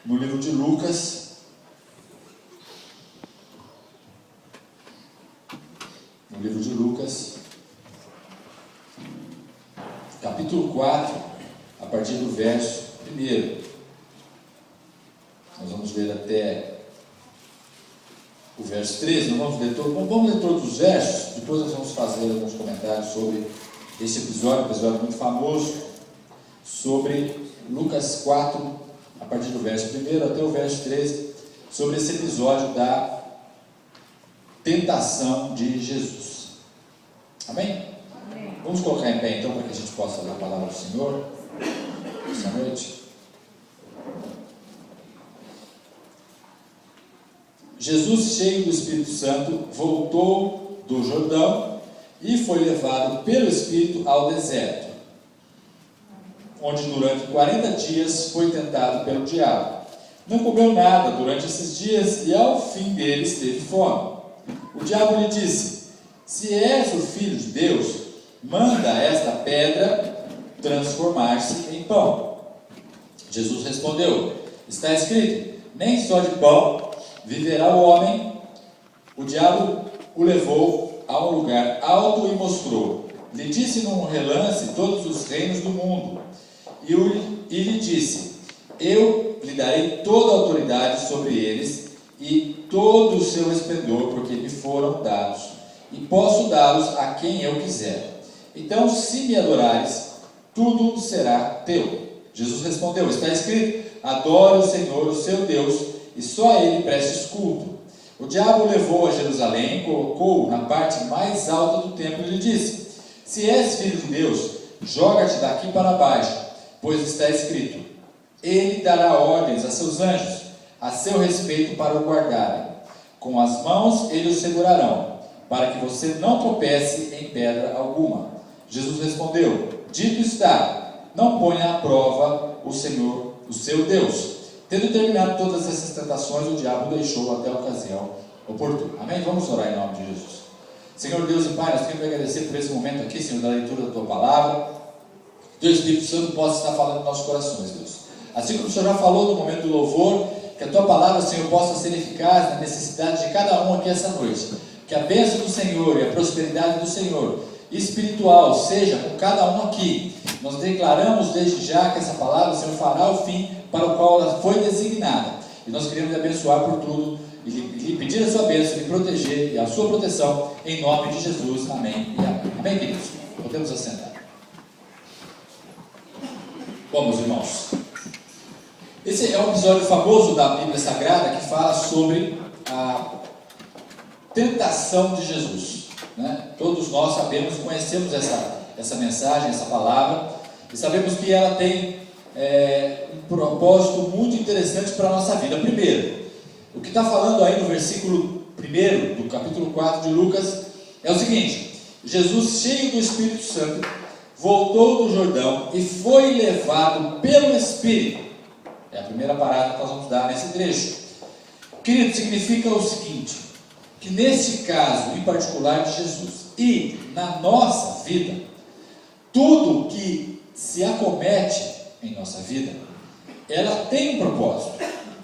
no livro de Lucas, capítulo 4, a partir do verso 1. Nós vamos ler até o verso 13, não vamos ler todos os versos, depois nós vamos fazer alguns comentários sobre esse episódio, um episódio muito famoso, sobre Lucas 4, a partir do verso 1 até o verso 13, sobre esse episódio da tentação de Jesus. Amém? Amém. Vamos colocar em pé então, para que a gente possa ler a palavra do Senhor essa noite. Jesus, cheio do Espírito Santo, voltou do Jordão e foi levado pelo Espírito ao deserto, onde durante 40 dias foi tentado pelo diabo. Não comeu nada durante esses dias e ao fim deles teve fome. O diabo lhe disse: se és o Filho de Deus, manda esta pedra transformar-se em pão. Jesus respondeu: está escrito, nem só de pão viverá o homem. O diabo o levou a um lugar alto e mostrou. Lhe disse num relance todos os reinos do mundo. E lhe disse: eu lhe darei toda a autoridade sobre eles e todo o seu esplendor, porque me foram dados, e posso dá-los a quem eu quiser. Então, se me adorares, tudo será teu. Jesus respondeu: está escrito, adore o Senhor, o seu Deus, e só a ele prestes culto. O diabo o levou a Jerusalém, colocou-o na parte mais alta do templo e lhe disse: se és filho de Deus, joga-te daqui para baixo, pois está escrito, ele dará ordens a seus anjos a seu respeito para o guardarem. Com as mãos eles o segurarão, para que você não tropece em pedra alguma. Jesus respondeu: dito está, não ponha à prova o Senhor, o seu Deus. Tendo terminado todas essas tentações, o diabo o deixou até a ocasião oportuna. Amém? Vamos orar em nome de Jesus. Senhor Deus e Pai, nós queremos agradecer por esse momento aqui, Senhor, da leitura da Tua Palavra. Que o Espírito Santo possa estar falando nos nossos corações, Deus. Assim como o Senhor já falou no momento do louvor, que a Tua Palavra, Senhor, possa ser eficaz na necessidade de cada um aqui essa noite. Que a bênção do Senhor e a prosperidade do Senhor espiritual seja com cada um aqui. Nós declaramos desde já que essa palavra, Senhor, fará o fim para o qual ela foi designada. E nós queremos lhe abençoar por tudo e lhe pedir a sua bênção, lhe proteger e a sua proteção em nome de Jesus. Amém e amém. Amém, queridos? Podemos assentar. Bom, meus irmãos, esse é um episódio famoso da Bíblia Sagrada que fala sobre a tentação de Jesus, né? Todos nós sabemos, conhecemos essa mensagem, essa palavra, e sabemos que ela tem um propósito muito interessante para a nossa vida. Primeiro, o que está falando aí no versículo 1 do capítulo 4 de Lucas é o seguinte: Jesus, cheio do Espírito Santo, voltou do Jordão e foi levado pelo Espírito. É a primeira parada que nós vamos dar nesse trecho. Querido, significa o seguinte, que nesse caso em particular de Jesus e na nossa vida, tudo que se acomete em nossa vida, ela tem um propósito.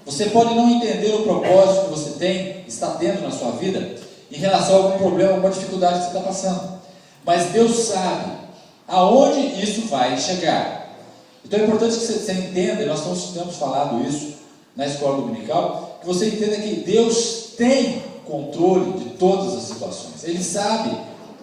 Você pode não entender o propósito que você está tendo na sua vida em relação a algum problema, alguma dificuldade que você está passando, mas Deus sabe aonde isso vai chegar. Então é importante que você entenda, e nós temos falado isso na escola dominical, que você entenda que Deus tem controle de todas as situações. Ele sabe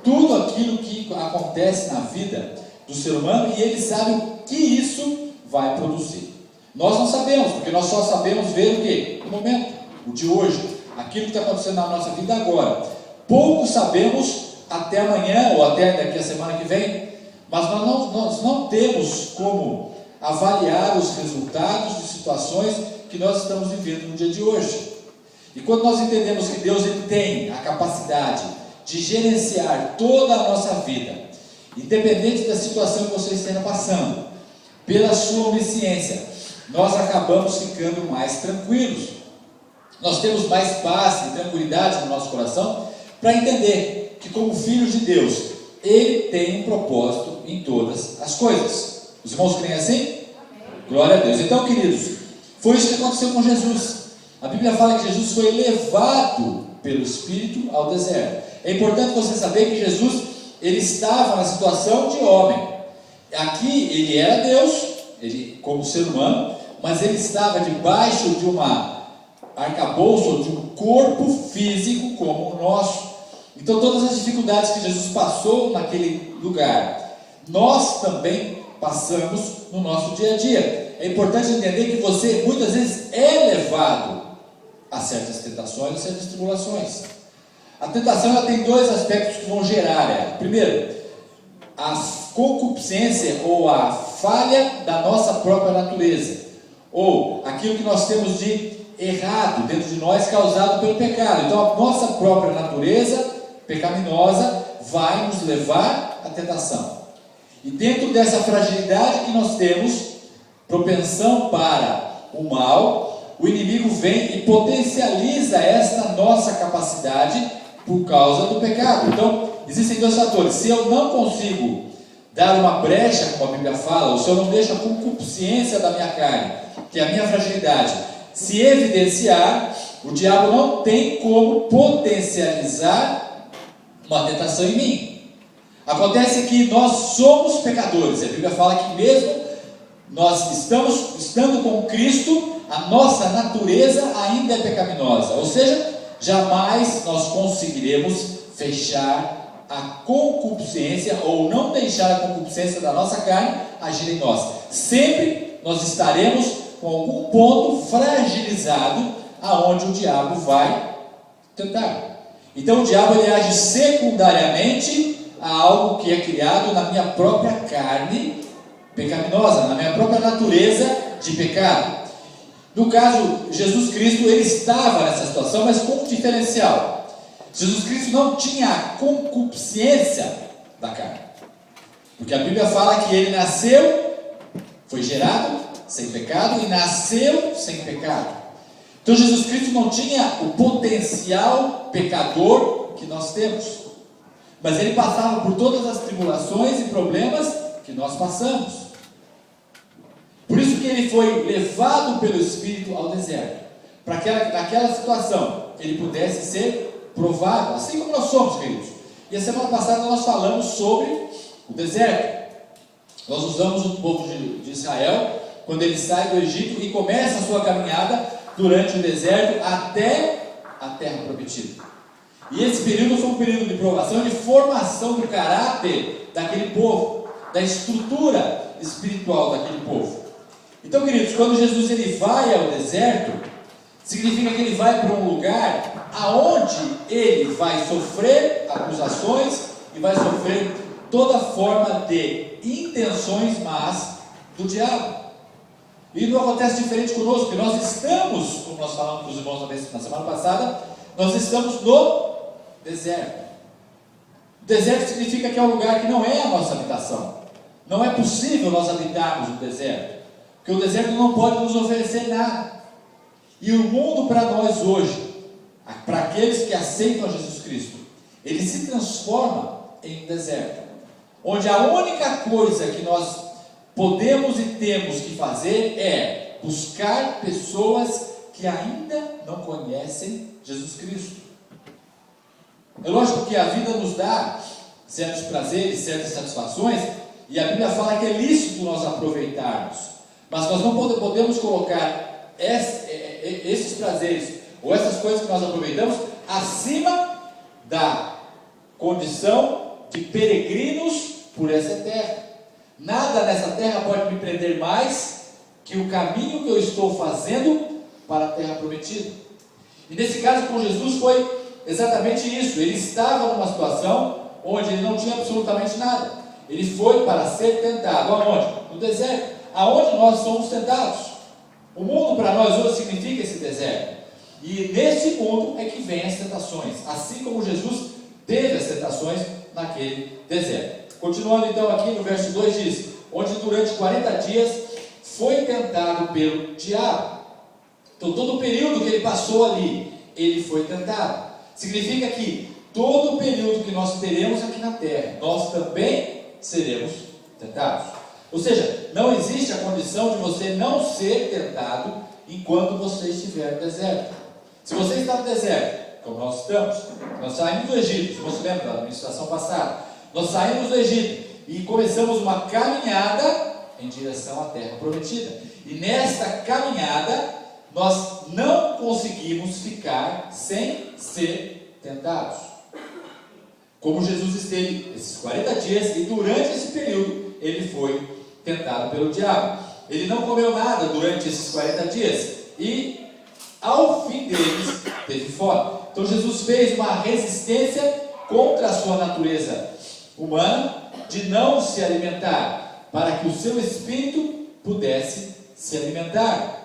tudo aquilo que acontece na vida do ser humano e Ele sabe o que isso vai produzir. Nós não sabemos, porque nós só sabemos ver o quê? O momento, o de hoje, aquilo que está acontecendo na nossa vida agora. Pouco sabemos até amanhã ou até daqui a semana que vem, mas nós não temos como avaliar os resultados de situações que nós estamos vivendo no dia de hoje. E quando nós entendemos que Deus ele tem a capacidade de gerenciar toda a nossa vida, independente da situação que você esteja passando, pela sua onisciência, nós acabamos ficando mais tranquilos. Nós temos mais paz e tranquilidade no nosso coração para entender que, como filhos de Deus, Ele tem um propósito em todas as coisas. Os irmãos creem assim? Amém. Glória a Deus. Então, queridos, Foi isso que aconteceu com Jesus. A Bíblia fala que Jesus foi levado pelo Espírito ao deserto. É importante você saber que Jesus, ele estava na situação de homem. Aqui ele era Deus, ele como ser humano, mas ele estava debaixo de uma arcabouço, de um corpo físico como o nosso. Então todas as dificuldades que Jesus passou naquele lugar, nós também passamos no nosso dia a dia. É importante entender que você muitas vezes é levado a certas tentações, a certas tribulações. A tentação ela tem dois aspectos que vão gerar ela. Primeiro, a concupiscência ou a falha da nossa própria natureza, ou aquilo que nós temos de errado dentro de nós causado pelo pecado. Então a nossa própria natureza pecaminosa vai nos levar à tentação. E dentro dessa fragilidade que nós temos, propensão para o mal, o inimigo vem e potencializa esta nossa capacidade por causa do pecado. Então, existem dois fatores. Se eu não consigo dar uma brecha, como a Bíblia fala, ou se eu não deixo a concupiscência da minha carne, que é a minha fragilidade, se evidenciar, o diabo não tem como potencializar uma tentação em mim. Acontece que nós somos pecadores. A Bíblia fala que mesmo nós estando com Cristo, a nossa natureza ainda é pecaminosa. Ou seja, jamais nós conseguiremos fechar a concupiscência ou não deixar a concupiscência da nossa carne agir em nós. Sempre nós estaremos com algum ponto fragilizado aonde o diabo vai tentar. Então o diabo ele age secundariamente a algo que é criado na minha própria carne pecaminosa, na minha própria natureza de pecado. No caso, Jesus Cristo, ele estava nessa situação, mas com um diferencial. Jesus Cristo não tinha a concupiscência da carne, porque a Bíblia fala que ele nasceu, foi gerado sem pecado e nasceu sem pecado. Então Jesus Cristo não tinha o potencial pecador que nós temos, mas ele passava por todas as tribulações e problemas que nós passamos. Por isso que ele foi levado pelo Espírito ao deserto, para que naquela situação ele pudesse ser provado, assim como nós somos, queridos. E a semana passada nós falamos sobre o deserto. Nós usamos o povo de Israel quando ele sai do Egito e começa a sua caminhada durante o deserto até a terra prometida. E esse período foi um período de provação, de formação do caráter daquele povo, da estrutura espiritual daquele povo. Então, queridos, quando Jesus ele vai ao deserto, significa que ele vai para um lugar aonde ele vai sofrer acusações e vai sofrer toda forma de intenções más do diabo. E não acontece diferente conosco, porque nós estamos, como nós falamos para os irmãos na semana passada, nós estamos no deserto. O deserto significa que é um lugar que não é a nossa habitação. Não é possível nós habitarmos no deserto, porque o deserto não pode nos oferecer nada. E o mundo para nós hoje, para aqueles que aceitam Jesus Cristo, ele se transforma em um deserto, onde a única coisa que nós podemos e temos que fazer é buscar pessoas que ainda não conhecem Jesus Cristo. É lógico que a vida nos dá certos prazeres, certas satisfações, e a Bíblia fala que é lícito nós aproveitarmos, mas nós não podemos colocar esses prazeres ou essas coisas que nós aproveitamos acima da condição de peregrinos por essa terra. Nada nessa terra pode me prender mais que o caminho que eu estou fazendo para a terra prometida. E nesse caso com Jesus foi exatamente isso. Ele estava numa situação onde ele não tinha absolutamente nada. Ele foi para ser tentado. Aonde? No deserto. Aonde nós somos tentados. O mundo para nós hoje significa esse deserto. E nesse mundo é que vem as tentações. Assim como Jesus teve as tentações naquele deserto. Continuando então aqui no verso 2 diz: onde durante 40 dias foi tentado pelo diabo. Então todo o período que ele passou ali, ele foi tentado. Significa que todo o período que nós teremos aqui na terra, nós também seremos tentados. Ou seja, não existe a condição de você não ser tentado enquanto você estiver no deserto. Se você está no deserto, como nós estamos, nós saímos do Egito, se você lembra da administração passada, nós saímos do Egito e começamos uma caminhada em direção à terra prometida. E nesta caminhada, nós não conseguimos ficar sem ser tentados. Como Jesus esteve esses 40 dias e durante esse período, ele foi tentado pelo diabo. Ele não comeu nada durante esses 40 dias e ao fim deles teve fome. Então Jesus fez uma resistência contra a sua natureza humana de não se alimentar, para que o seu espírito pudesse se alimentar.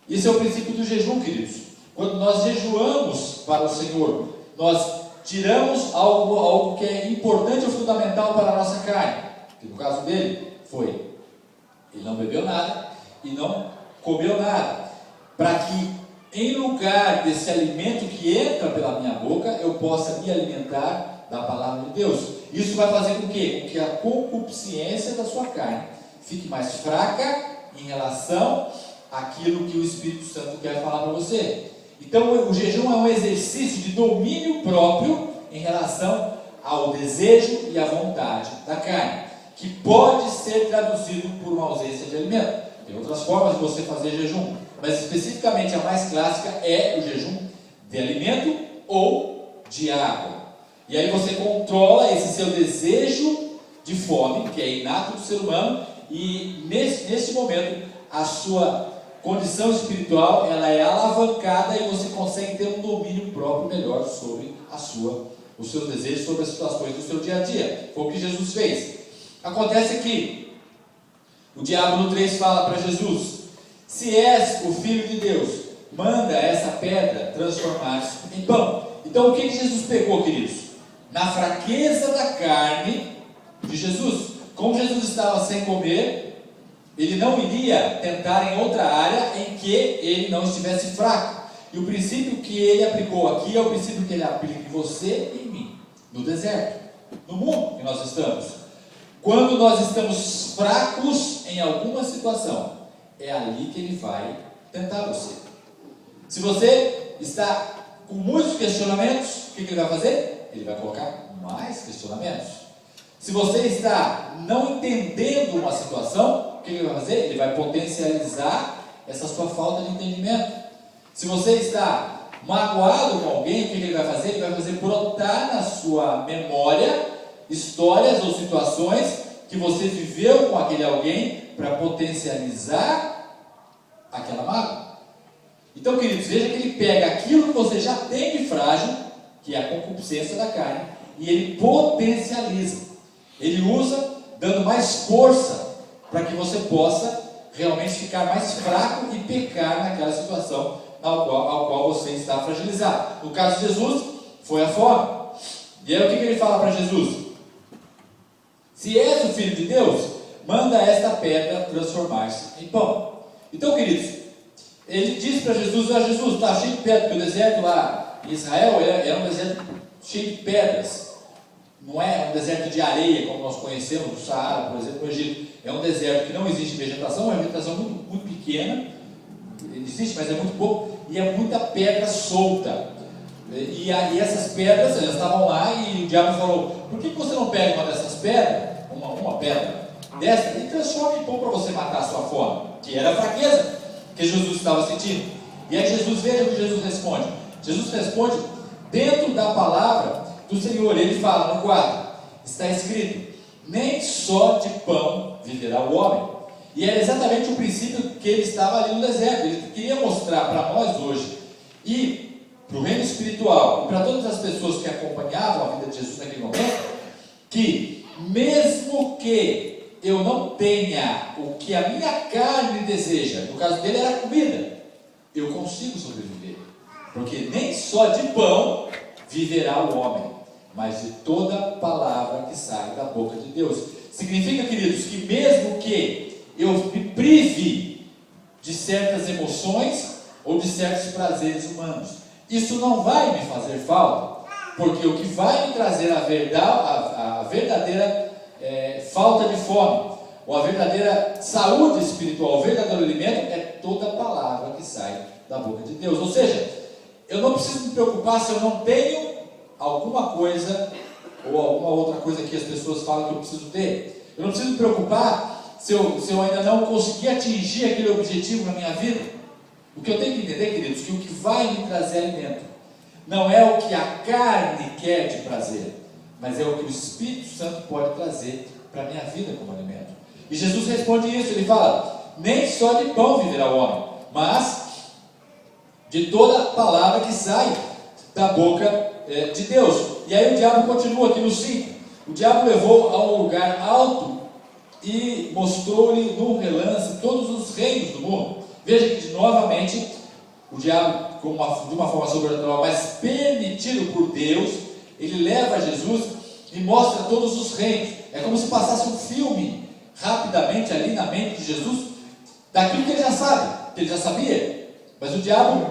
Esse é o princípio do jejum, queridos. Quando nós jejuamos para o Senhor, nós tiramos algo que é importante ou fundamental para a nossa carne, que no caso dele foi, ele não bebeu nada e não comeu nada, para que em lugar desse alimento que entra pela minha boca, eu possa me alimentar da palavra de Deus. Isso vai fazer com que? Com que a concupiscência da sua carne fique mais fraca em relação àquilo que o Espírito Santo quer falar para você. Então o jejum é um exercício de domínio próprio em relação ao desejo e à vontade da carne, que pode ser traduzido por uma ausência de alimento. Tem outras formas de você fazer jejum, mas especificamente a mais clássica é o jejum de alimento ou de água. E aí você controla esse seu desejo de fome, que é inato do ser humano, e nesse momento a sua condição espiritual ela é alavancada e você consegue ter um domínio próprio melhor sobre os seus desejos, sobre as situações do seu dia a dia. Foi o que Jesus fez. Acontece que o diabo no 3 fala para Jesus: se és o Filho de Deus, manda essa pedra transformar-se em pão. Então o que Jesus pegou, queridos? Na fraqueza da carne de Jesus. Como Jesus estava sem comer, ele não iria tentar em outra área em que ele não estivesse fraco. E o princípio que ele aplicou aqui é o princípio que ele aplica em você e em mim, no deserto, no mundo que nós estamos. Quando nós estamos fracos em alguma situação, é ali que ele vai tentar você. Se você está com muitos questionamentos, o que ele vai fazer? Ele vai colocar mais questionamentos. Se você está não entendendo uma situação, o que ele vai fazer? Ele vai potencializar essa sua falta de entendimento. Se você está magoado com alguém, o que ele vai fazer? Ele vai fazer brotar na sua memória histórias ou situações que você viveu com aquele alguém para potencializar aquela mágoa. Então, queridos, veja que ele pega aquilo que você já tem de frágil, que é a concupiscência da carne, e ele potencializa. Ele usa, dando mais força para que você possa realmente ficar mais fraco e pecar naquela situação ao qual você está fragilizado. No caso de Jesus, foi a fome. E aí o que ele fala para Jesus? Se és o Filho de Deus, manda esta pedra transformar-se em pão. Então, queridos, ele disse para Jesus: Jesus, está cheio de pedra, porque o deserto lá em Israel era um deserto cheio de pedras. Não é um deserto de areia, como nós conhecemos do Saara, por exemplo, no Egito. É um deserto que não existe vegetação, é uma vegetação muito, muito pequena. Existe, mas é muito pouco, e é muita pedra solta. E essas pedras, elas estavam lá, e o diabo falou: por que você não pega uma dessas pedras, uma pedra dessa, e transforma em pão para você matar a sua fome? Que era a fraqueza que Jesus estava sentindo. E aí veja o que Jesus responde. Jesus responde dentro da palavra do Senhor. Ele fala no 4, está escrito: nem só de pão viverá o homem. E era exatamente o princípio que ele estava ali no deserto. Ele queria mostrar para nós hoje, e para o reino espiritual, e para todas as pessoas que acompanhavam a vida de Jesus naquele momento, que mesmo que eu não tenha o que a minha carne deseja, no caso dele era comida, eu consigo sobreviver. Porque nem só de pão viverá o homem, mas de toda palavra que sai da boca de Deus. Significa, queridos, que mesmo que eu me prive de certas emoções ou de certos prazeres humanos, isso não vai me fazer falta, porque o que vai me trazer a verdadeira falta de fome, ou a verdadeira saúde espiritual, o verdadeiro alimento é toda a palavra que sai da boca de Deus. Ou seja, eu não preciso me preocupar se eu não tenho alguma coisa ou alguma outra coisa que as pessoas falam que eu preciso ter. Eu não preciso me preocupar se eu ainda não conseguir atingir aquele objetivo na minha vida. O que eu tenho que entender, queridos, que o que vai me trazer alimento não é o que a carne quer de prazer, mas é o que o Espírito Santo pode trazer para a minha vida como alimento. E Jesus responde isso, ele fala: nem só de pão viverá o homem, mas de toda palavra que sai da boca de Deus. E aí o diabo continua aqui no 5. O diabo levou a um lugar alto e mostrou-lhe num relance todos os reinos do mundo. Veja que novamente o diabo, de uma forma sobrenatural, mas permitido por Deus, ele leva Jesus e mostra todos os reinos. É como se passasse um filme rapidamente ali na mente de Jesus daquilo que ele já sabe, que ele já sabia. Mas o diabo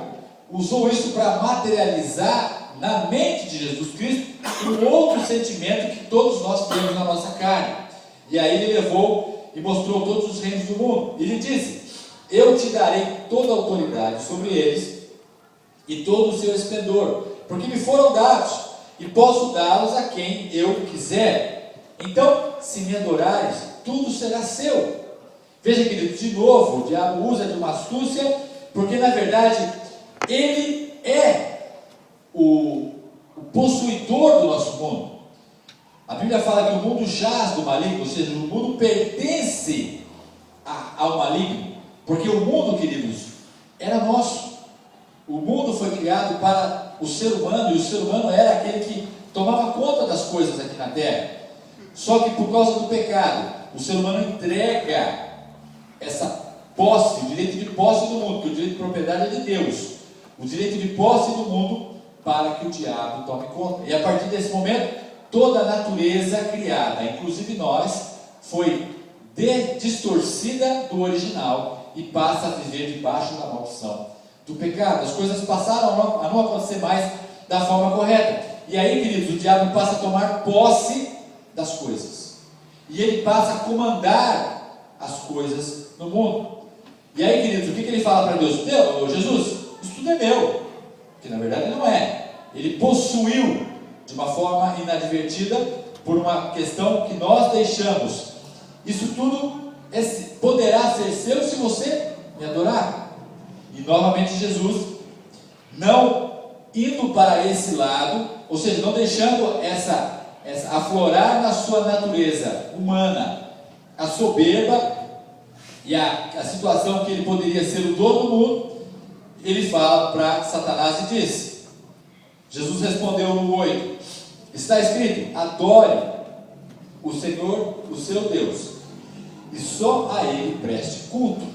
usou isso para materializar na mente de Jesus Cristo um outro sentimento que todos nós temos na nossa carne. E aí ele levou e mostrou todos os reinos do mundo. Ele disse: eu te darei toda a autoridade sobre eles e todo o seu esplendor, porque me foram dados e posso dá-los a quem eu quiser. Então, se me adorares, tudo será seu. Veja, querido, de novo, o diabo usa de uma astúcia, porque na verdade ele é o possuidor do nosso mundo. A Bíblia fala que o mundo jaz do maligno, ou seja, o mundo pertence ao maligno, porque o mundo, queridos, era nosso. O mundo foi criado para o ser humano, e o ser humano era aquele que tomava conta das coisas aqui na terra. Só que por causa do pecado, o ser humano entrega essa posse, o direito de posse do mundo, que o direito de propriedade é de Deus, o direito de posse do mundo, para que o diabo tome conta. E a partir desse momento, toda a natureza criada, inclusive nós, foi distorcida do original e passa a viver debaixo da maldição do pecado. As coisas passaram a não acontecer mais da forma correta. E aí, queridos, o diabo passa a tomar posse das coisas. E ele passa a comandar as coisas no mundo. E aí, queridos, o que ele fala para Deus? Jesus, isso tudo é meu. Que na verdade não é. Ele possuiu de uma forma inadvertida por uma questão que nós deixamos. Isso tudo poderá ser seu se você me adorar. E novamente Jesus, não indo para esse lado, ou seja, não deixando essa aflorar na sua natureza humana a soberba e a situação que ele poderia ser o dono do mundo, ele fala para Satanás e diz: Jesus respondeu no 8, está escrito: adore o Senhor, o seu Deus, e só a Ele preste culto.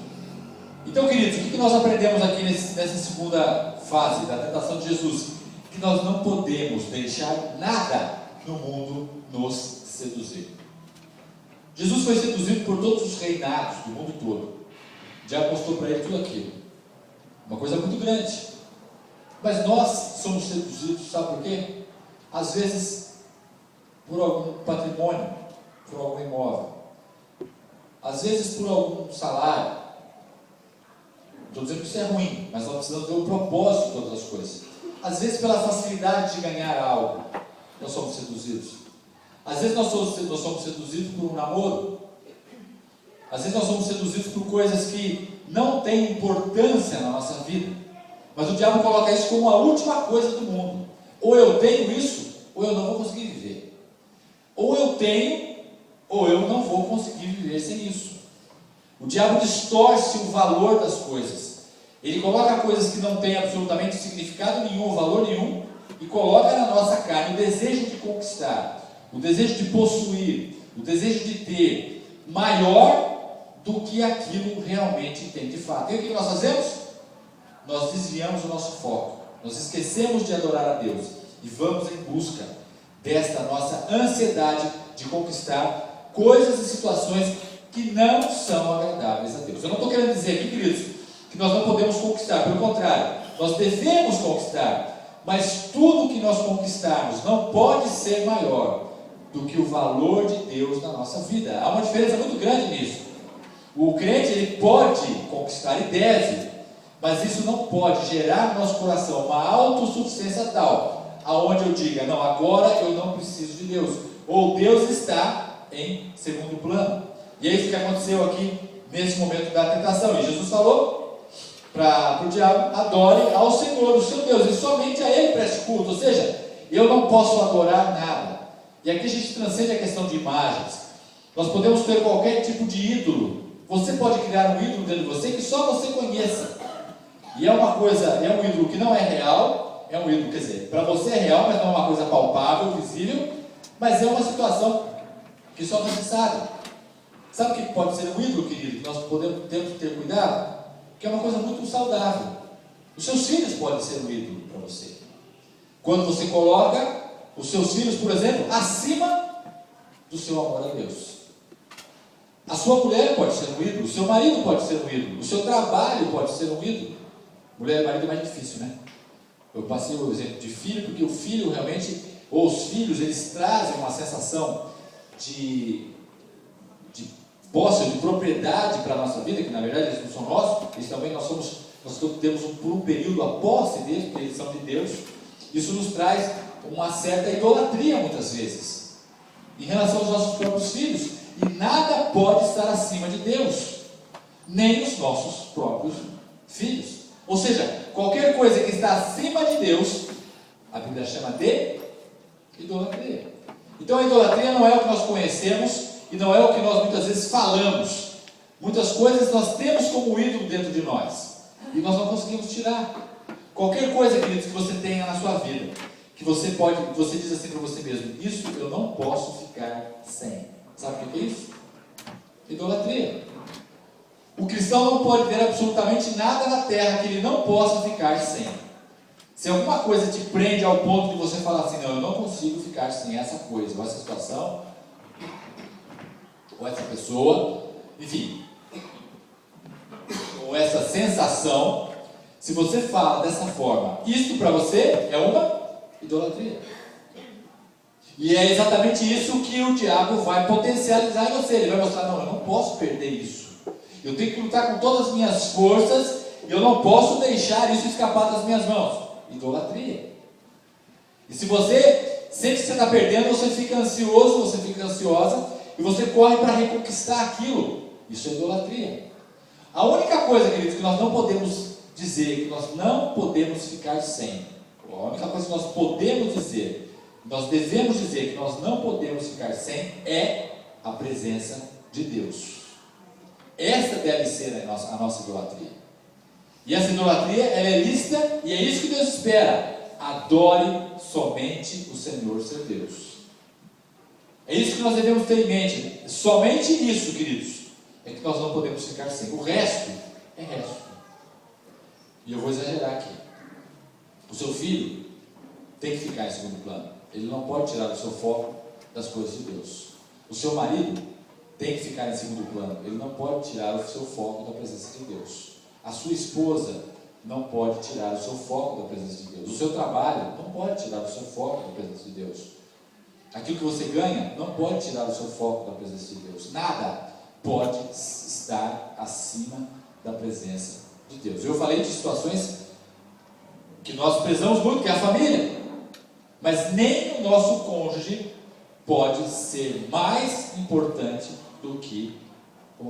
Então, queridos, o que nós aprendemos aqui nessa segunda fase da tentação de Jesus? Que nós não podemos deixar nada no mundo nos seduzir. Jesus foi seduzido por todos os reinados do mundo todo. Já mostrou para ele tudo aquilo. Uma coisa muito grande. Mas nós somos seduzidos, sabe por quê? Às vezes por algum patrimônio, por algum imóvel, às vezes por algum salário. Estou dizendo que isso é ruim, mas nós precisamos ver o propósito de todas as coisas. Às vezes pela facilidade de ganhar algo, nós somos seduzidos. Às vezes nós somos seduzidos por um namoro. Às vezes nós somos seduzidos por coisas que não têm importância na nossa vida. Mas o diabo coloca isso como a última coisa do mundo. Ou eu tenho isso, ou eu não vou conseguir viver. Ou eu tenho, ou eu não vou conseguir viver sem isso. O diabo distorce o valor das coisas. Ele coloca coisas que não têm absolutamente significado nenhum, valor nenhum, e coloca na nossa carne o desejo de conquistar, o desejo de possuir, o desejo de ter, maior do que aquilo realmente tem de fato. E o que nós fazemos? Nós desviamos o nosso foco, nós esquecemos de adorar a Deus e vamos em busca desta nossa ansiedade de conquistar coisas e situações que não são agradáveis a Deus. Eu não estou querendo dizer aqui, queridos, que nós não podemos conquistar, pelo contrário, nós devemos conquistar, mas tudo que nós conquistarmos não pode ser maior do que o valor de Deus na nossa vida. Há uma diferença muito grande nisso. O crente, ele pode conquistar e deve, mas isso não pode gerar no nosso coração uma autossuficiência tal, aonde eu diga, não, agora eu não preciso de Deus, ou Deus está em segundo plano. E é isso que aconteceu aqui nesse momento da tentação. E Jesus falou para o diabo: adore ao Senhor, o seu Deus, e somente a Ele preste culto. Ou seja, eu não posso adorar nada. E aqui a gente transcende a questão de imagens. Nós podemos ter qualquer tipo de ídolo. Você pode criar um ídolo dentro de você que só você conheça. E é uma coisa, é um ídolo que não é real, é um ídolo, quer dizer, para você é real, mas não é uma coisa palpável, visível, mas é uma situação que só você sabe. Sabe o que pode ser um ídolo, querido? Que nós temos que ter cuidado? Que é uma coisa muito saudável. Os seus filhos podem ser um ídolo para você. Quando você coloca os seus filhos, por exemplo, acima do seu amor a Deus. A sua mulher pode ser um ídolo, o seu marido pode ser um ídolo, o seu trabalho pode ser um ídolo. Mulher e marido é mais difícil, né? Eu passei o exemplo de filho, porque o filho realmente, ou os filhos, eles trazem uma sensação de posse, de propriedade para a nossa vida, que na verdade eles não são nossos, eles também nós temos por um período a posse deles, porque eles são de Deus. Isso nos traz uma certa idolatria muitas vezes, em relação aos nossos próprios filhos, e nada pode estar acima de Deus, nem os nossos próprios filhos. Ou seja, qualquer coisa que está acima de Deus, a Bíblia chama de idolatria. Então a idolatria não é o que nós conhecemos, e não é o que nós muitas vezes falamos. Muitas coisas nós temos como ídolo dentro de nós, e nós não conseguimos tirar. Qualquer coisa, queridos, que você tenha na sua vida, que você diz assim para você mesmo: isso eu não posso ficar sem. Sabe o que é isso? Idolatria. O cristão não pode ter absolutamente nada na terra que ele não possa ficar sem. Se alguma coisa te prende ao ponto de você falar assim: não, eu não consigo ficar sem essa coisa, ou essa situação, ou essa pessoa, enfim, ou essa sensação, se você fala dessa forma, isso para você é uma idolatria. E é exatamente isso que o diabo vai potencializar em você. Ele vai mostrar: não, eu não posso perder isso. Eu tenho que lutar com todas as minhas forças, e eu não posso deixar isso escapar das minhas mãos. Idolatria. E se você sente que você está perdendo, você fica ansioso, você fica ansiosa, e você corre para reconquistar aquilo. Isso é idolatria. A única coisa, queridos, que nós não podemos dizer, que nós não podemos ficar sem, a única coisa que nós podemos dizer, nós devemos dizer que nós não podemos ficar sem, é a presença de Deus. Esta deve ser a nossa idolatria. E essa idolatria, ela é lícita, e é isso que Deus espera. Adore somente o Senhor, seu Deus. É isso que nós devemos ter em mente. Somente isso, queridos, é que nós não podemos ficar sem. O resto é resto. E eu vou exagerar aqui. O seu filho tem que ficar em segundo plano. Ele não pode tirar o seu foco das coisas de Deus. O seu marido tem que ficar em segundo plano. Ele não pode tirar o seu foco da presença de Deus. A sua esposa não pode tirar o seu foco da presença de Deus. O seu trabalho não pode tirar o seu foco da presença de Deus. Aquilo que você ganha não pode tirar o seu foco da presença de Deus. Nada pode estar acima da presença de Deus. Eu falei de situações que nós prezamos muito, que é a família. Mas nem o nosso cônjuge pode ser mais importante do que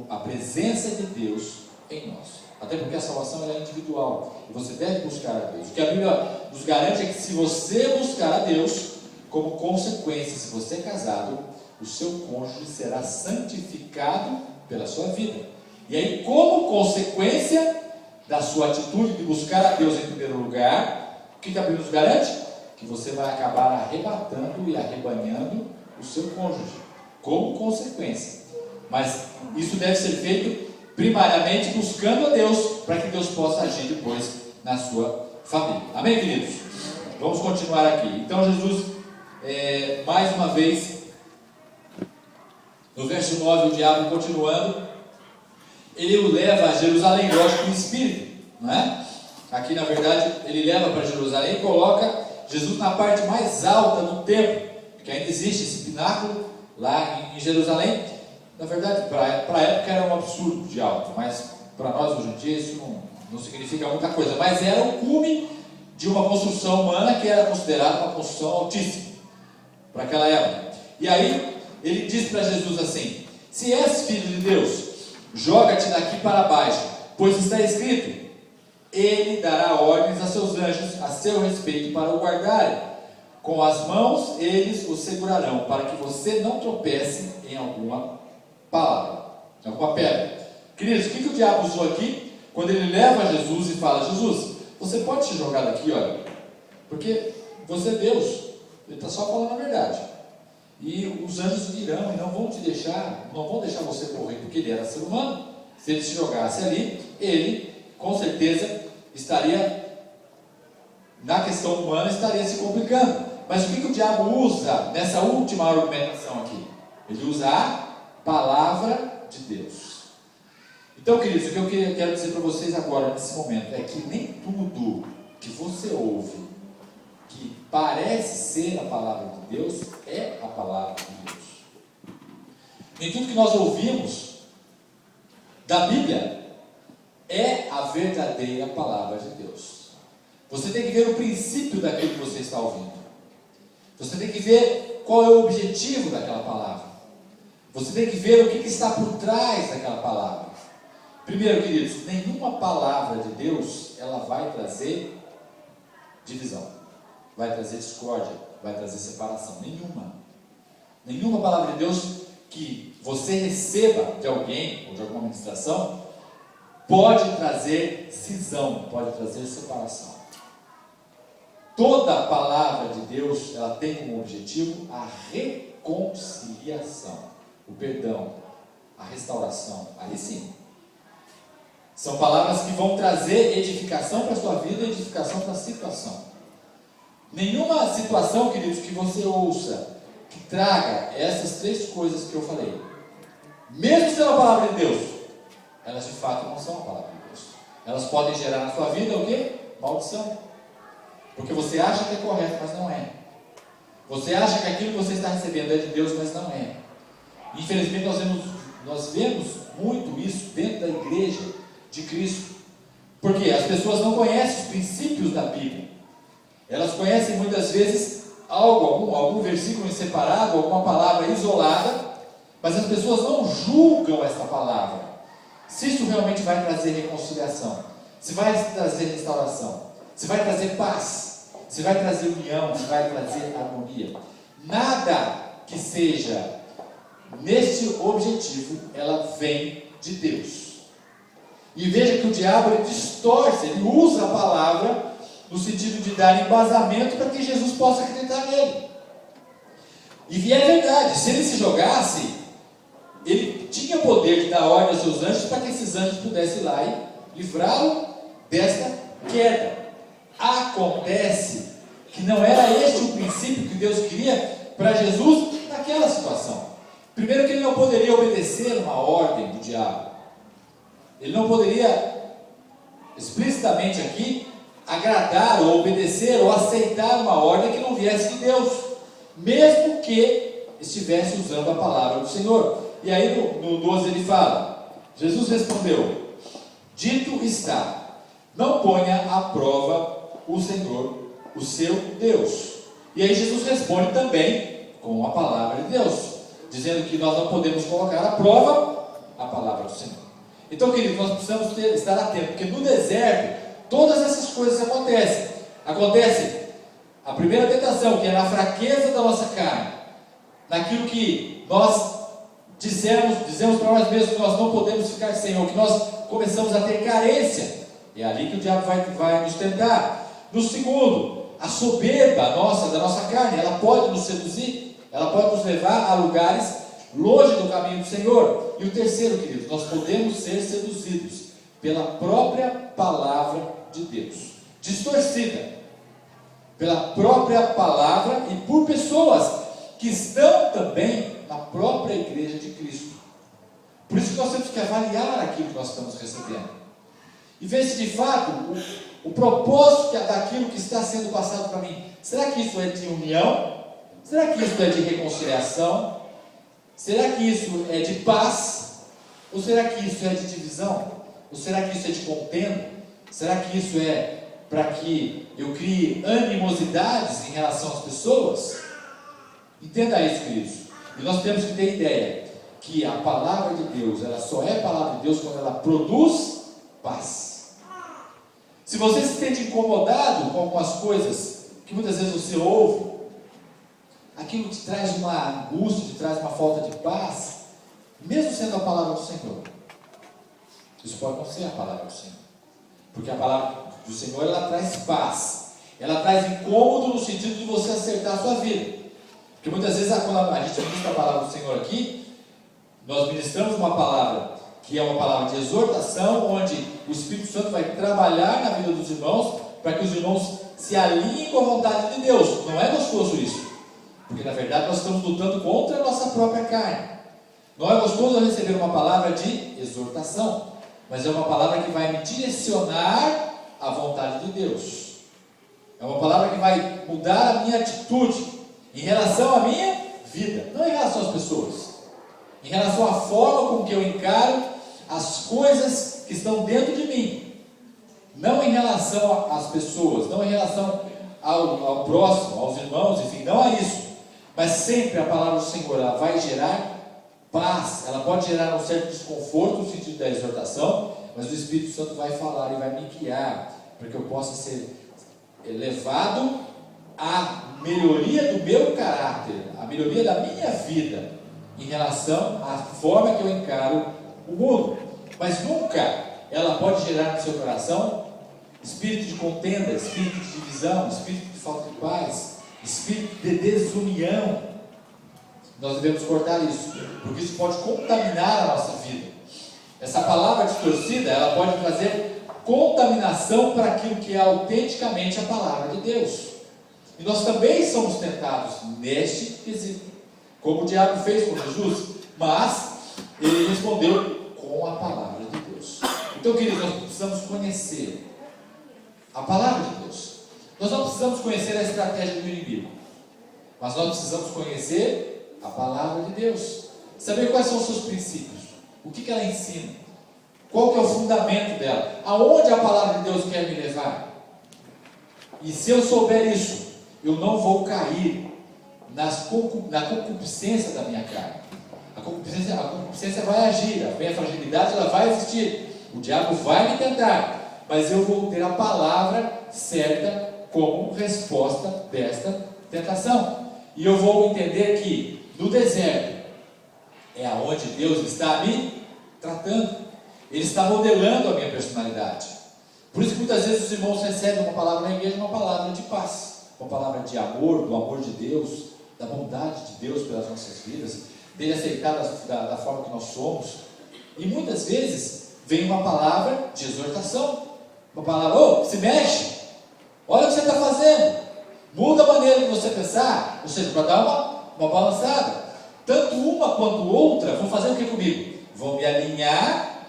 a presença de Deus em nós. Até porque a salvação ela é individual, e você deve buscar a Deus. O que a Bíblia nos garante é que se você buscar a Deus, como consequência, se você é casado, o seu cônjuge será santificado pela sua vida. E aí, como consequência da sua atitude de buscar a Deus em primeiro lugar, o que a Bíblia nos garante? Que você vai acabar arrebatando e arrebanhando o seu cônjuge, como consequência. Mas isso deve ser feito primariamente buscando a Deus, para que Deus possa agir depois na sua família. Amém, queridos? Vamos continuar aqui. Então Jesus, mais uma vez, no verso 9, o diabo continuando, ele o leva a Jerusalém, lógico, em espírito, não é? Aqui na verdade ele leva para Jerusalém e coloca Jesus na parte mais alta do templo, que ainda existe esse pináculo lá em Jerusalém. Na verdade, para a época era um absurdo de alto, mas para nós hoje em dia isso não significa muita coisa. Mas era o cume de uma construção humana que era considerada uma construção altíssima para aquela época. E aí ele diz para Jesus assim: se és filho de Deus, joga-te daqui para baixo, pois está escrito: ele dará ordens a seus anjos a seu respeito para o guardarem. Com as mãos eles o segurarão, para que você não tropece em alguma palavra, em alguma pedra. Queridos, o que o diabo usou aqui? Quando ele leva Jesus e fala: Jesus, você pode se jogar daqui, olha, porque você é Deus. Ele está só falando a verdade. E os anjos virão e não vão deixar você morrer, porque ele era ser humano. Se ele se jogasse ali, ele com certeza estaria, na questão humana, estaria se complicando. Mas o que o diabo usa nessa última argumentação aqui? Ele usa a palavra de Deus. Então, queridos, o que eu quero dizer para vocês agora, nesse momento, é que nem tudo que você ouve que parece ser a palavra de Deus é a palavra de Deus. Nem tudo que nós ouvimos da Bíblia é a verdadeira palavra de Deus. Você tem que ver o princípio daquilo que você está ouvindo. Você tem que ver qual é o objetivo daquela palavra. Você tem que ver o que está por trás daquela palavra. Primeiro, queridos, nenhuma palavra de Deus ela vai trazer divisão, vai trazer discórdia, vai trazer separação. Nenhuma palavra de Deus que você receba de alguém ou de alguma ministração pode trazer cisão, pode trazer separação. Toda palavra de Deus, ela tem como objetivo a reconciliação, o perdão, a restauração. Aí sim. São palavras que vão trazer edificação para a sua vida e edificação para a situação. Nenhuma situação, queridos, que você ouça, que traga essas três coisas que eu falei, mesmo sendo a palavra de Deus, elas de fato não são a palavra de Deus. Elas podem gerar na sua vida o quê? Maldição. Porque você acha que é correto, mas não é. Você acha que aquilo que você está recebendo é de Deus, mas não é. Infelizmente nós vemos muito isso dentro da igreja de Cristo. Porque as pessoas não conhecem os princípios da Bíblia. Elas conhecem muitas vezes algum versículo em separado, alguma palavra isolada, mas as pessoas não julgam esta palavra. Se isso realmente vai trazer reconciliação, se vai trazer restauração, se vai trazer paz, se vai trazer união, se vai trazer harmonia. Nada que seja neste objetivo, ela vem de Deus. E veja que o diabo ele distorce, ele usa a palavra no sentido de dar embasamento para que Jesus possa acreditar nele. E é verdade, se ele se jogasse, ele tinha poder de dar ordem aos seus anjos para que esses anjos pudessem ir lá e livrá-lo desta queda. Acontece que não era este o princípio que Deus queria para Jesus naquela situação. Primeiro, que ele não poderia obedecer uma ordem do diabo. Ele não poderia explicitamente aqui agradar ou obedecer ou aceitar uma ordem que não viesse de Deus, mesmo que estivesse usando a palavra do Senhor. E aí no 12 ele fala: Jesus respondeu: dito está, não ponha à prova o Senhor, o seu Deus. E aí Jesus responde também com a palavra de Deus, dizendo que nós não podemos colocar à prova a palavra do Senhor. Então, queridos, nós precisamos estar atentos, porque no deserto todas essas coisas acontecem. Acontece a primeira tentação, que é na fraqueza da nossa carne, naquilo que nós dizemos para nós mesmos que nós não podemos ficar sem, ou que nós começamos a ter carência. É ali que o diabo vai nos tentar. No segundo, a soberba da nossa carne, ela pode nos seduzir, ela pode nos levar a lugares longe do caminho do Senhor. E o terceiro, queridos, nós podemos ser seduzidos pela própria palavra de Deus, distorcida pela própria palavra e por pessoas que estão também na própria igreja de Cristo. Por isso que nós temos que avaliar aquilo que nós estamos recebendo e ver se de fato o propósito daquilo que está sendo passado para mim, será que isso é de união? Será que isso é de reconciliação? Será que isso é de paz? Ou será que isso é de divisão? Ou será que isso é de contenda? Será que isso é para que eu crie animosidades em relação às pessoas? Entenda isso, queridos. E nós temos que ter ideia que a palavra de Deus, ela só é palavra de Deus quando ela produz paz. Se você se sente incomodado com algumas coisas que muitas vezes você ouve, aquilo te traz uma angústia, te traz uma falta de paz, mesmo sendo a palavra do Senhor. Isso pode não ser a palavra do Senhor, porque a palavra do Senhor, ela traz paz, ela traz incômodo no sentido de você acertar a sua vida, porque muitas vezes quando a gente ministra a palavra do Senhor aqui, nós ministramos uma palavra que é uma palavra de exortação, onde o Espírito Santo vai trabalhar na vida dos irmãos, para que os irmãos se alinhem com a vontade de Deus. Não é gostoso isso, porque na verdade nós estamos lutando contra a nossa própria carne. Não é gostoso receber uma palavra de exortação, mas é uma palavra que vai me direcionar à vontade de Deus. É uma palavra que vai mudar a minha atitude em relação à minha vida, não em relação às pessoas, em relação à forma com que eu encaro as coisas que estão dentro de mim, não em relação às pessoas, não em relação ao próximo, aos irmãos, enfim, não a isso, mas sempre a palavra do Senhor, ela vai gerar paz. Ela pode gerar um certo desconforto no sentido da exortação, mas o Espírito Santo vai falar e vai me guiar, para que eu possa ser levado à melhoria do meu caráter, à melhoria da minha vida, em relação à forma que eu encaro o mundo. Mas nunca ela pode gerar no seu coração espírito de contenda, espírito de divisão, espírito de falta de paz, espírito de desunião. Nós devemos cortar isso, porque isso pode contaminar a nossa vida. Essa palavra distorcida, ela pode trazer contaminação para aquilo que é autenticamente a palavra de Deus. E nós também somos tentados neste quesito, como o diabo fez com Jesus, mas ele respondeu com a palavra de Deus. Então, queridos, nós precisamos conhecer a palavra de Deus. Nós não precisamos conhecer a estratégia do inimigo, mas nós precisamos conhecer a palavra de Deus, saber quais são os seus princípios, o que ela ensina, qual que é o fundamento dela, aonde a palavra de Deus quer me levar. E se eu souber isso, eu não vou cair na concupiscência da minha carne. A concupiscência vai agir, a fragilidade ela vai existir, o diabo vai me tentar, mas eu vou ter a palavra certa como resposta desta tentação. E eu vou entender que no deserto é aonde Deus está me tratando, Ele está modelando a minha personalidade. Por isso que muitas vezes os irmãos recebem uma palavra na igreja, uma palavra de paz, uma palavra de amor, do amor de Deus, da bondade de Deus pelas nossas vidas, dele aceitar da forma que nós somos. E muitas vezes vem uma palavra de exortação, uma palavra, se mexe, olha o que você está fazendo, muda a maneira de você pensar, ou seja, para dar uma balançada. Tanto uma quanto outra vão fazer o que comigo? Vão me alinhar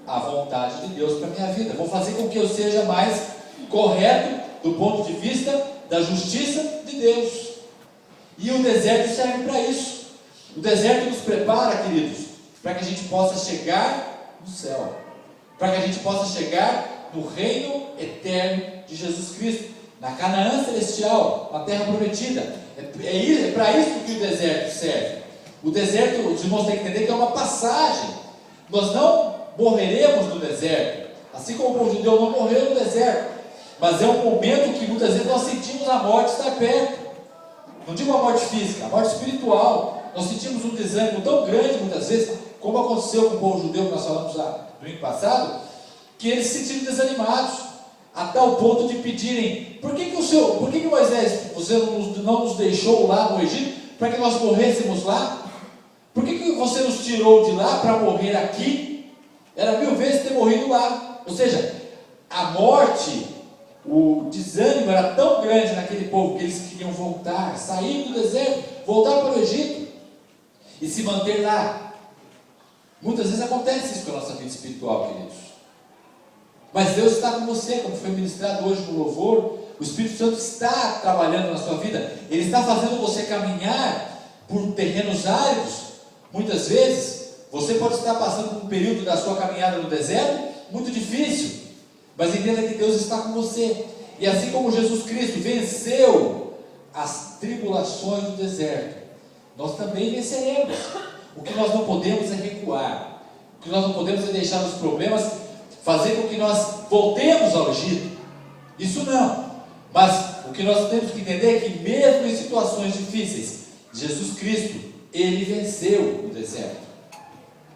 à vontade de Deus para a minha vida, vão fazer com que eu seja mais correto do ponto de vista da justiça de Deus. E o deserto serve para isso. O deserto nos prepara, queridos, para que a gente possa chegar no céu, para que a gente possa chegar no reino eterno de Jesus Cristo, na Canaã celestial, na terra prometida. É para isso que o deserto serve. O deserto, os irmãos têm que entender que é uma passagem. Nós não morreremos no deserto, assim como o povo judeu não morreu no deserto, mas é um momento que muitas vezes nós sentimos a morte estar perto. Não digo a morte física, a morte espiritual. Nós sentimos um desânimo tão grande muitas vezes, como aconteceu com o povo judeu que nós falamos no domingo passado, que eles se sentiram desanimados, a tal ponto de pedirem: por que Moisés, você não nos deixou lá no Egito, para que nós morrêssemos lá? Por que você nos tirou de lá para morrer aqui? Era 1000 vezes ter morrido lá. Ou seja, a morte, o desânimo era tão grande naquele povo, que eles queriam voltar, sair do deserto, voltar para o Egito e se manter lá. Muitas vezes acontece isso com a nossa vida espiritual, queridos. Mas Deus está com você, como foi ministrado hoje no louvor. O Espírito Santo está trabalhando na sua vida. Ele está fazendo você caminhar por terrenos áridos. Muitas vezes, você pode estar passando por um período da sua caminhada no deserto muito difícil. Mas entenda que Deus está com você. E assim como Jesus Cristo venceu as tribulações do deserto, nós também venceremos. O que nós não podemos é recuar. O que nós não podemos é deixar os problemas fazer com que nós voltemos ao Egito. Isso não. Mas o que nós temos que entender é que mesmo em situações difíceis, Jesus Cristo, Ele venceu o deserto.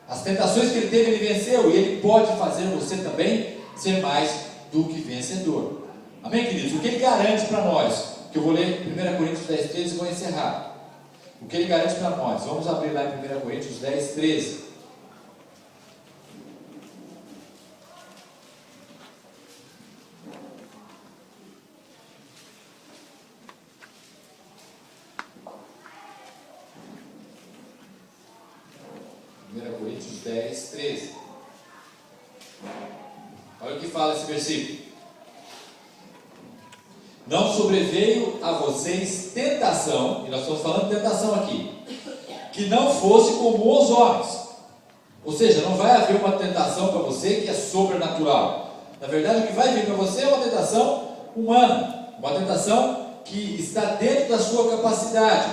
As tentações que Ele teve, Ele venceu. E Ele pode fazer você também ser mais do que vencedor. Amém, queridos? O que Ele garante para nós? Que eu vou ler 1 Coríntios 10, 13 e vou encerrar. O que Ele garante para nós? Vamos abrir lá em 1 Coríntios 10, 13. Coríntios 10, 13. Olha o que fala esse versículo. Não sobreveio a vocês tentação, e nós estamos falando de tentação aqui, que não fosse comum aos homens. Ou seja, não vai haver uma tentação para você que é sobrenatural. Na verdade, o que vai vir para você é uma tentação humana, uma tentação que está dentro da sua capacidade.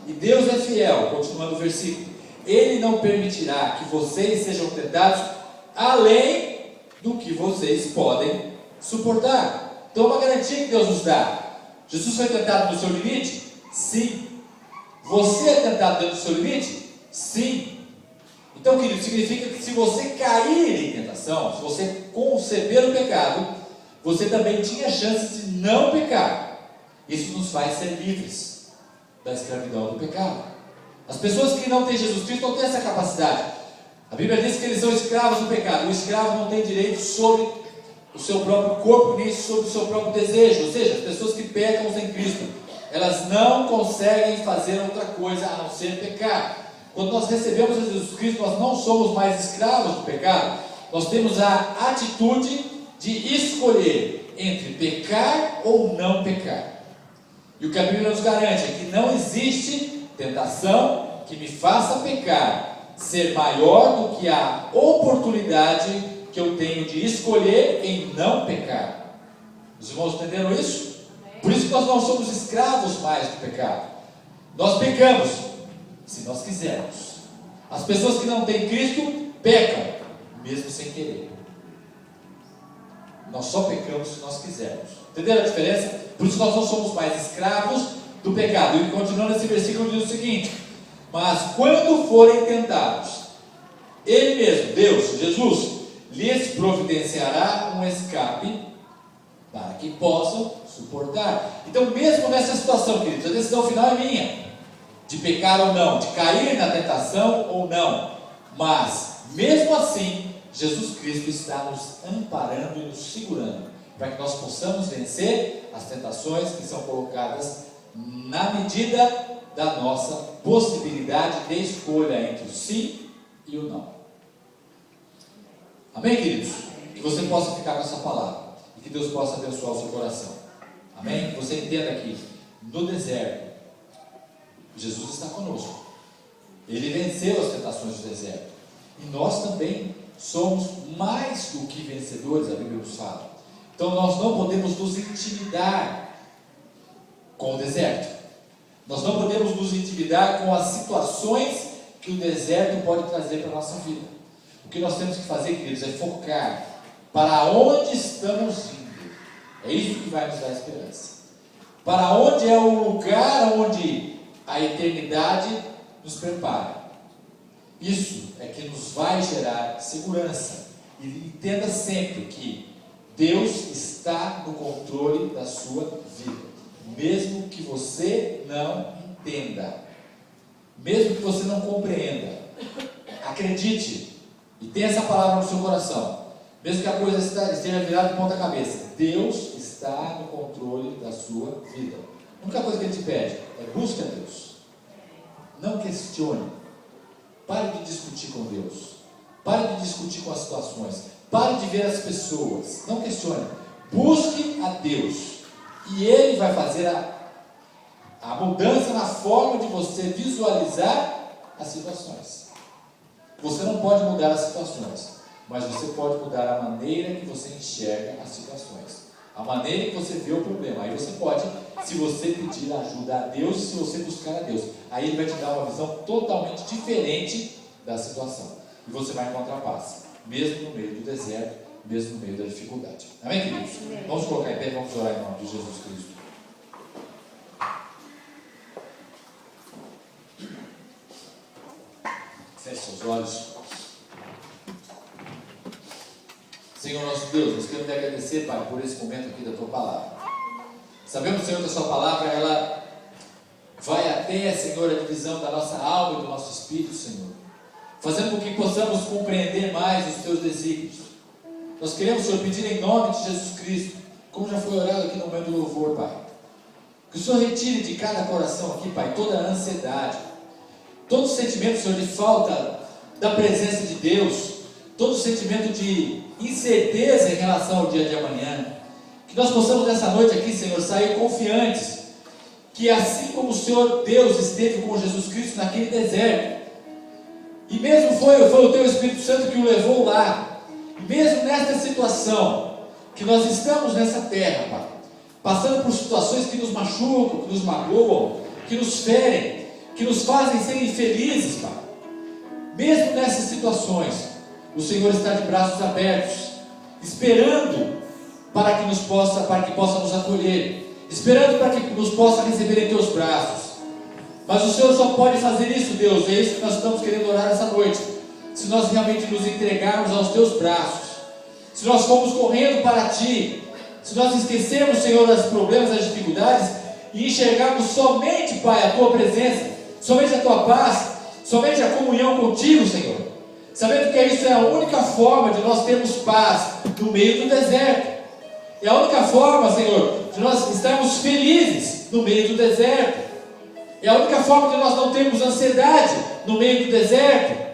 E Deus é fiel, continuando o versículo. Ele não permitirá que vocês sejam tentados além do que vocês podem suportar. Então, uma garantia que Deus nos dá. Jesus foi tentado no seu limite? Sim. Você é tentado dentro do seu limite? Sim. Então, querido, significa que se você cair em tentação, se você conceber o pecado, você também tinha chance de não pecar. Isso nos faz ser livres da escravidão do pecado. As pessoas que não têm Jesus Cristo não têm essa capacidade. A Bíblia diz que eles são escravos do pecado. O escravo não tem direito sobre o seu próprio corpo, nem sobre o seu próprio desejo. Ou seja, as pessoas que pecam sem Cristo, elas não conseguem fazer outra coisa a não ser pecar. Quando nós recebemos Jesus Cristo, nós não somos mais escravos do pecado. Nós temos a atitude de escolher entre pecar ou não pecar. E o que a Bíblia nos garante é que não existe tentação que me faça pecar ser maior do que a oportunidade que eu tenho de escolher em não pecar. Os irmãos entenderam isso? Por isso que nós não somos escravos mais do pecado. Nós pecamos se nós quisermos. As pessoas que não têm Cristo pecam mesmo sem querer. Nós só pecamos se nós quisermos. Entenderam a diferença? Por isso nós não somos mais escravos do pecado. E continuando esse versículo diz o seguinte: mas quando forem tentados, Ele mesmo, Deus, Jesus, lhes providenciará um escape para que possam suportar. Então, mesmo nessa situação, queridos, a decisão final é minha, de pecar ou não, de cair na tentação ou não. Mas, mesmo assim, Jesus Cristo está nos amparando e nos segurando, para que nós possamos vencer as tentações que são colocadas na medida da nossa possibilidade de escolha entre o sim e o não. Amém, queridos? Que você possa ficar com essa palavra e que Deus possa abençoar o seu coração. Amém? Que você entenda que no deserto Jesus está conosco. Ele venceu as tentações do deserto. E nós também somos mais do que vencedores, a Bíblia nos fala. Então nós não podemos nos intimidar com o deserto. Nós não podemos nos intimidar com as situações que o deserto pode trazer para a nossa vida. O que nós temos que fazer, queridos, é focar para onde estamos indo. É isso que vai nos dar esperança. Para onde é o lugar onde a eternidade nos prepara. Isso é que nos vai gerar segurança. E entenda sempre que Deus está no controle da sua vida. Mesmo que você não entenda, mesmo que você não compreenda, acredite e tenha essa palavra no seu coração. Mesmo que a coisa esteja virada de ponta cabeça, Deus está no controle da sua vida. A única coisa que Ele te pede é busque a Deus. Não questione. Pare de discutir com Deus. Pare de discutir com as situações. Pare de ver as pessoas. Não questione. Busque a Deus. E Ele vai fazer a mudança na forma de você visualizar as situações. Você não pode mudar as situações, mas você pode mudar a maneira que você enxerga as situações, a maneira que você vê o problema. Aí você pode, se você pedir ajuda a Deus, se você buscar a Deus, aí Ele vai te dar uma visão totalmente diferente da situação, e você vai encontrar paz, mesmo no meio do deserto, mesmo no meio da dificuldade. Amém, queridos? Vamos colocar em pé, vamos orar em nome de Jesus Cristo. Feche seus olhos. Senhor nosso Deus, nós queremos te agradecer, Pai, por esse momento aqui da Tua Palavra. Sabemos, Senhor, que a Sua Palavra, ela vai até, Senhor, a divisão da nossa alma e do nosso espírito, Senhor, fazendo com que possamos compreender mais os Teus desígnios. Nós queremos, Senhor, pedir em nome de Jesus Cristo, como já foi orado aqui no momento do louvor, Pai, que o Senhor retire de cada coração aqui, Pai, toda a ansiedade, todo sentimento, Senhor, de falta da presença de Deus, todo sentimento de incerteza em relação ao dia de amanhã. Que nós possamos nessa noite aqui, Senhor, sair confiantes que assim como o Senhor Deus esteve com Jesus Cristo naquele deserto, e mesmo foi o Teu Espírito Santo que o levou lá, e mesmo nesta situação que nós estamos nessa terra, Pai, passando por situações que nos machucam, que nos magoam, que nos ferem, que nos fazem ser infelizes, Pai, mesmo nessas situações, o Senhor está de braços abertos, esperando para que possa nos acolher, esperando para que nos possa receber em Teus braços. Mas o Senhor só pode fazer isso, Deus, é isso que nós estamos querendo orar essa noite, se nós realmente nos entregarmos aos Teus braços, se nós formos correndo para Ti, se nós esquecermos, Senhor, os problemas, as dificuldades, e enxergarmos somente, Pai, a Tua presença, somente a Tua paz, somente a comunhão contigo, Senhor, sabendo que isso é a única forma de nós termos paz no meio do deserto, é a única forma, Senhor, de nós estarmos felizes no meio do deserto, é a única forma de nós não termos ansiedade no meio do deserto,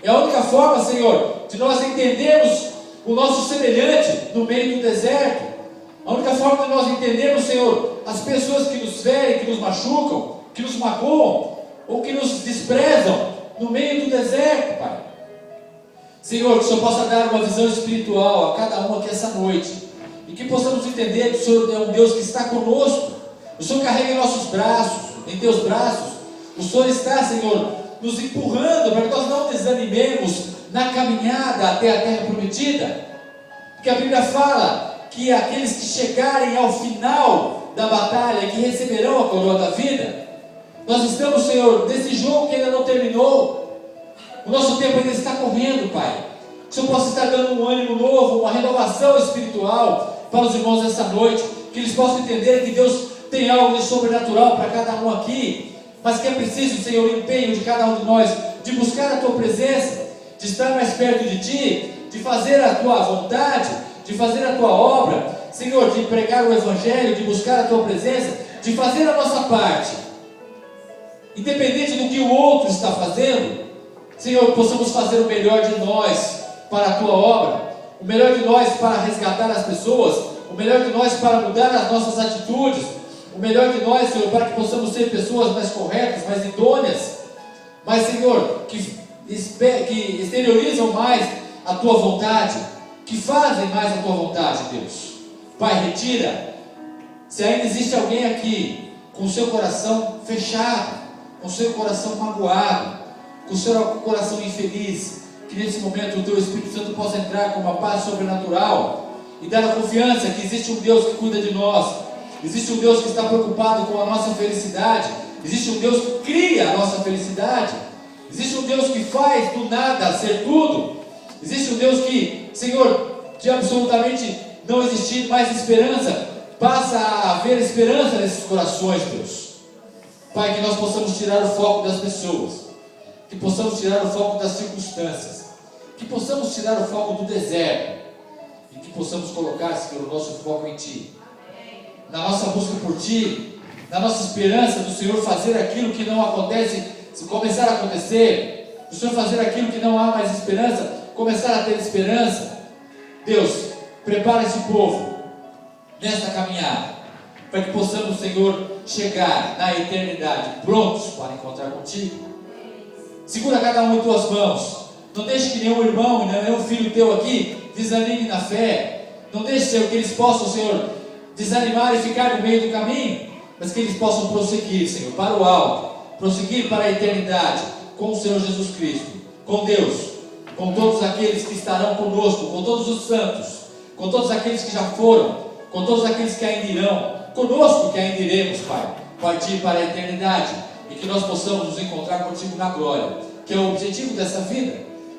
é a única forma, Senhor, de nós entendermos o nosso semelhante no meio do deserto, a única forma de nós entendermos, Senhor, as pessoas que nos ferem, que nos machucam, que nos magoam, ou que nos desprezam no meio do deserto, Pai. Senhor, que o Senhor possa dar uma visão espiritual a cada um aqui essa noite, e que possamos entender que o Senhor é um Deus que está conosco, o Senhor carrega em nossos braços, em Teus braços, o Senhor está, Senhor, nos empurrando para que nós não desanimemos na caminhada até a terra prometida, porque a Bíblia fala que aqueles que chegarem ao final da batalha, que receberão a coroa da vida. Nós estamos, Senhor, nesse jogo que ainda não terminou, o nosso tempo ainda está correndo, Pai. Que o Senhor possa estar dando um ânimo novo, uma renovação espiritual para os irmãos nessa noite, que eles possam entender que Deus tem algo de sobrenatural para cada um aqui, mas que é preciso, Senhor, o empenho de cada um de nós, de buscar a Tua presença, de estar mais perto de Ti, de fazer a Tua vontade, de fazer a Tua obra, Senhor, de pregar o Evangelho, de buscar a Tua presença, de fazer a nossa parte, independente do que o outro está fazendo, Senhor, possamos fazer o melhor de nós para a Tua obra, o melhor de nós para resgatar as pessoas, o melhor de nós para mudar as nossas atitudes, o melhor de nós, Senhor, para que possamos ser pessoas mais corretas, mais idôneas, mas, Senhor, que exteriorizam mais a Tua vontade, que fazem mais a Tua vontade, Deus. Pai, retira, se ainda existe alguém aqui com o seu coração fechado, com o seu coração magoado, com o seu coração infeliz, que nesse momento o Teu Espírito Santo possa entrar com uma paz sobrenatural e dar a confiança que existe um Deus que cuida de nós, existe um Deus que está preocupado com a nossa felicidade, existe um Deus que cria a nossa felicidade, existe um Deus que faz do nada ser tudo, existe um Deus que, Senhor, de absolutamente não existir mais esperança, passa a haver esperança nesses corações, Deus. Pai, que nós possamos tirar o foco das pessoas, que possamos tirar o foco das circunstâncias, que possamos tirar o foco do deserto, e que possamos colocar, Senhor, o nosso foco em Ti, na nossa busca por Ti, na nossa esperança do Senhor fazer aquilo que não acontece, se começar a acontecer, do Senhor fazer aquilo que não há mais esperança, começar a ter esperança. Deus, prepara esse povo nesta caminhada, para que possamos, Senhor, chegar na eternidade prontos para encontrar contigo. Segura cada um em tuas mãos. Não deixe que nenhum irmão, nenhum filho teu aqui desanime na fé. Não deixe, Senhor, que eles possam, Senhor, desanimar e ficar no meio do caminho, mas que eles possam prosseguir, Senhor, para o alto, prosseguir para a eternidade com o Senhor Jesus Cristo, com Deus, com todos aqueles que estarão conosco, com todos os santos, com todos aqueles que já foram, com todos aqueles que ainda irão, conosco que ainda iremos, Pai, partir para a eternidade, e que nós possamos nos encontrar contigo na glória, que é o objetivo dessa vida,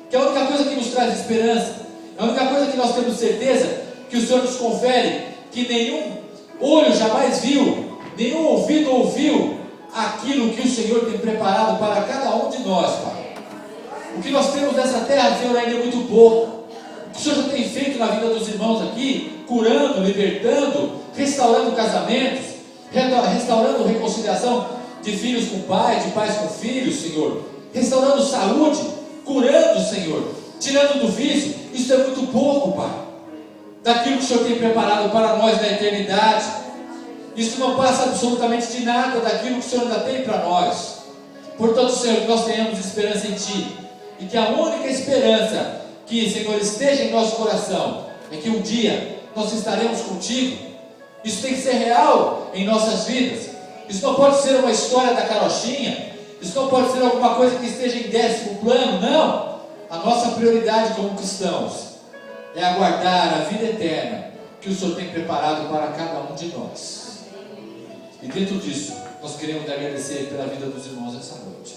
que é a única coisa que nos traz esperança, é a única coisa que nós temos certeza que o Senhor nos confere, que nenhum olho jamais viu, nenhum ouvido ouviu aquilo que o Senhor tem preparado para cada um de nós, Pai. O que nós temos nessa terra, Senhor, ainda é muito pouco. O que o Senhor já tem feito na vida dos irmãos aqui, curando, libertando, restaurando casamentos, restaurando reconciliação de filhos com pais, de pais com filhos, Senhor, restaurando saúde, curando, Senhor, tirando do vício. Isso é muito pouco, Pai, daquilo que o Senhor tem preparado para nós na eternidade. Isso não passa absolutamente de nada daquilo que o Senhor ainda tem para nós. Portanto, Senhor, que nós tenhamos esperança em Ti, e que a única esperança que, Senhor, esteja em nosso coração é que um dia nós estaremos contigo. Isso tem que ser real em nossas vidas. Isso não pode ser uma história da carochinha. Isso não pode ser alguma coisa que esteja em 10º plano. Não. A nossa prioridade como cristãos é aguardar a vida eterna que o Senhor tem preparado para cada um de nós. E dentro disso, nós queremos agradecer pela vida dos irmãos essa noite.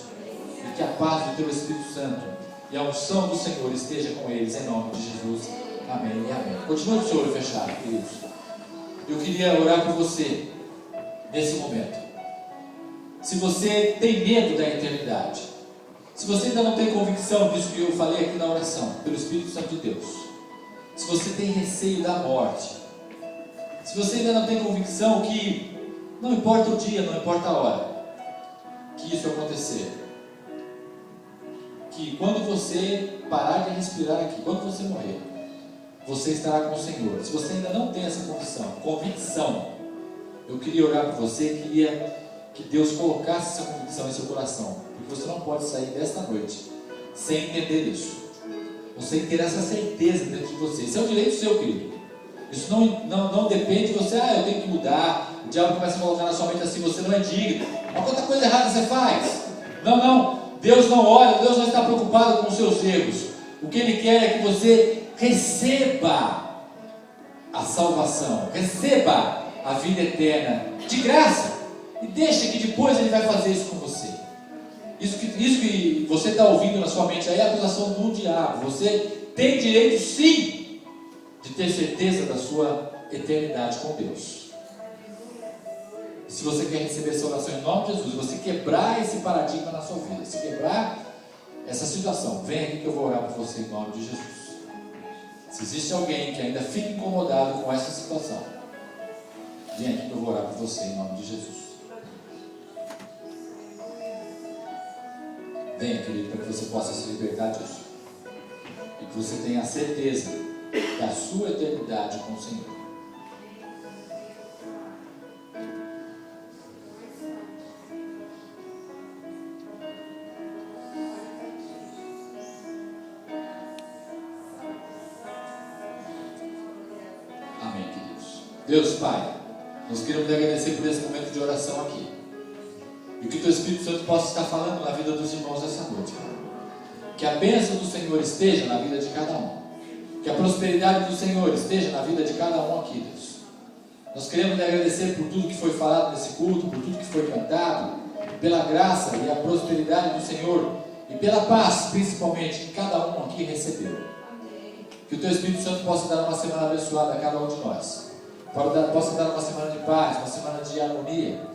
E que a paz do Teu Espírito Santo e a unção do Senhor esteja com eles, em nome de Jesus. Amém e amém. Continua com o Senhor fechado, queridos. Eu queria orar por você nesse momento. Se você tem medo da eternidade, se você ainda não tem convicção disso que eu falei aqui na oração, pelo Espírito Santo de Deus, se você tem receio da morte, se você ainda não tem convicção que não importa o dia, não importa a hora que isso acontecer, que quando você parar de respirar aqui, quando você morrer, você estará com o Senhor. Se você ainda não tem essa convicção, eu queria orar por você, queria que Deus colocasse essa convicção em seu coração, porque você não pode sair desta noite sem entender isso, ou sem ter essa certeza dentro de você. Isso é um direito seu, querido. Isso não depende de você. Eu tenho que mudar. O diabo começa a colocar na sua mente assim: você não é digno. Mas quanta coisa errada você faz? Não. Deus não olha, Deus não está preocupado com os seus erros. O que Ele quer é que você receba a salvação, receba a vida eterna de graça, e deixe que depois Ele vai fazer isso com você. Isso que você está ouvindo na sua mente aí é a acusação do diabo. Você tem direito, sim, de ter certeza da sua eternidade com Deus. Se você quer receber essa oração em nome de Jesus, você quebrar esse paradigma na sua vida, se quebrar essa situação, vem aqui que eu vou orar por você em nome de Jesus. Se existe alguém que ainda fica incomodado com essa situação, vem aqui que eu vou orar por você em nome de Jesus. Venha, querido, para que você possa se libertar disso, e que você tenha a certeza da sua eternidade com o Senhor. Amém, queridos. Deus Pai, nós queremos agradecer por esse momento de oração aqui, e que o Teu Espírito Santo possa estar falando na vida dos irmãos essa noite, Pai. Que a bênção do Senhor esteja na vida de cada um, que a prosperidade do Senhor esteja na vida de cada um aqui, Deus. Nós queremos agradecer por tudo que foi falado nesse culto, por tudo que foi cantado, pela graça e a prosperidade do Senhor, e pela paz, principalmente, que cada um aqui recebeu. Que o Teu Espírito Santo possa dar uma semana abençoada a cada um de nós, possa dar uma semana de paz, uma semana de harmonia,